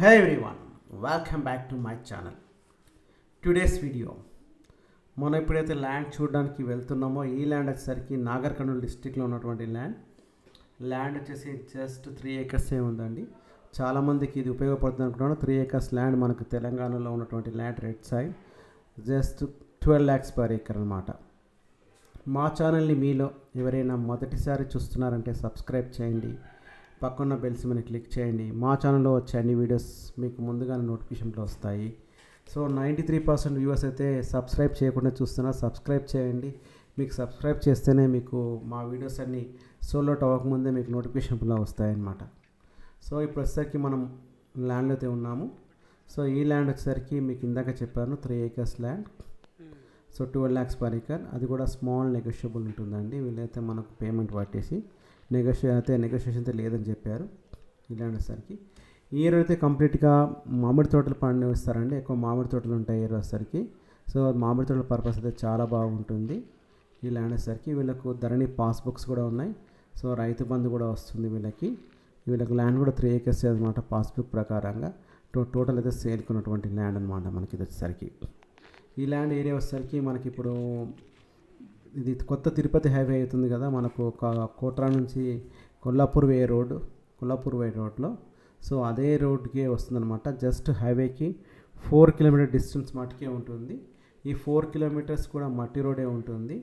Hey everyone, welcome back to my channel. Today's video మనం ఎప్పుడైతే land చూడడానికి వెళ్తున్నామో ఈ ల్యాండ్ వచ్చేసరికి నాగర్ కర్నూలు డిస్ట్రిక్ట్లో ఉన్నటువంటి ల్యాండ్ వచ్చేసి జస్ట్ 3 acres ఉందండి. చాలామందికి ఇది ఉపయోగపడుతుంది అనుకుంటున్నాను. 3 acres ల్యాండ్ మనకు తెలంగాణలో ఉన్నటువంటి land red side just 12 lakhs per acre అనమాట. మా ఛానల్ని మీలో ఎవరైనా మొదటిసారి చూస్తున్నారంటే సబ్స్క్రైబ్ చేయండి, పక్కన్న బెల్స్ మీద క్లిక్ చేయండి. మా ఛానల్లో వచ్చే అన్ని వీడియోస్ మీకు ముందుగానే నోటిఫికేషన్లో వస్తాయి. సో 93% వ్యూవర్స్ అయితే సబ్స్క్రైబ్ చేయకుండా చూస్తున్నారు. సబ్స్క్రైబ్ చేయండి. మీకు సబ్స్క్రైబ్ చేస్తేనే మీకు మా వీడియోస్ అన్నీ సోలోట్ అవ్వకముందే మీకు నోటిఫికేషన్లో వస్తాయన్నమాట. సో ఇప్పుడు వచ్చేసరికి మనం ల్యాండ్లో అయితే ఉన్నాము. సో ఈ ల్యాండ్ వచ్చేసరికి మీకు ఇందాక చెప్పాను 3 acres land. So 12 lakhs per acre. అది కూడా స్మాల్ నెగోషియబుల్ ఉంటుందండి. వీళ్ళైతే మనకు పేమెంట్ పట్టేసి నెగోషియేషన్ అయితే లేదని చెప్పారు. ఈ ల్యాండ్ వచ్చేసరికి ఈ ఏరియా అయితే కంప్లీట్గా మామిడి తోటలు పండిస్తారండి. ఎక్కువ మామిడి తోటలు ఉంటాయి ఏరియా వచ్చేసరికి. సో మామిడి తోటల పర్పస్ అయితే చాలా బాగుంటుంది. ఈ ల్యాండ్ వచ్చేసరికి వీళ్ళకు ధరణి పాస్బుక్స్ కూడా ఉన్నాయి. సో రైతు బంధు కూడా వస్తుంది వీళ్ళకి ల్యాండ్ కూడా 3 acres అనమాట. పాస్బుక్ ప్రకారంగా టోటల్ అయితే సేల్కున్నటువంటి ల్యాండ్ అనమాట మనకి ఇది వచ్చేసరికి. ఈ ల్యాండ్ ఏరియా వచ్చేసరికి మనకి ఇప్పుడు ఇది కొత్త తిరుపతి హైవే అవుతుంది కదా మనకు, ఒక కోట్రా నుంచి కొల్లాపూర్ వే రోడ్లో. సో అదే రోడ్కి వస్తుందన్నమాట. జస్ట్ హైవేకి 4 kilometer డిస్టెన్స్ మట్టుకే ఉంటుంది. ఈ 4 kilometers కూడా మట్టి రోడే ఉంటుంది.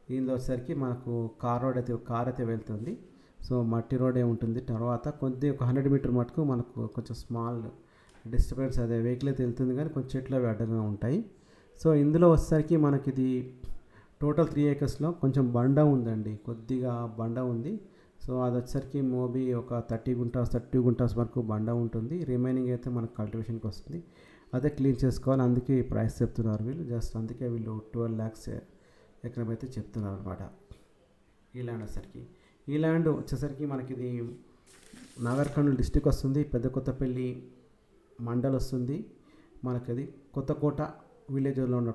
దీనిలో వచ్చేసరికి మనకు కార్ అయితే వెళ్తుంది. సో మట్టి రోడే ఉంటుంది. తర్వాత ఒక 100 meter మటుకు మనకు కొంచెం స్మాల్ డిస్టర్బెన్స్, అదే వెహికల్ అయితే వెళ్తుంది కానీ కొంచెం చెట్లు అవి అడ్డంగా ఉంటాయి. సో ఇందులో వచ్చేసరికి మనకి ఇది టోటల్ 3 acresలో కొంచెం బండ ఉందండి, కొద్దిగా బండ ఉంది. సో అది వచ్చేసరికి మోబీ ఒక 30 గుంటాస్ వరకు బండ ఉంటుంది. రిమైనింగ్ అయితే మనకు కల్టివేషన్కి వస్తుంది. అదే క్లీన్ చేసుకోవాలి. అందుకే ఈ ప్రైస్ చెప్తున్నారు వీళ్ళు. జస్ట్ అందుకే వీళ్ళు 12 lakhs ఎకరం అయితే చెప్తున్నారు అనమాట. ఈ ల్యాండ్ వచ్చేసరికి మనకి ఇది నాగర్ కర్నూలు డిస్టిక్ వస్తుంది. పెద్ద కొత్తపల్లి మండల్ వస్తుంది. మనకి అది కొత్తకోట విలేజ్లో ఉన్న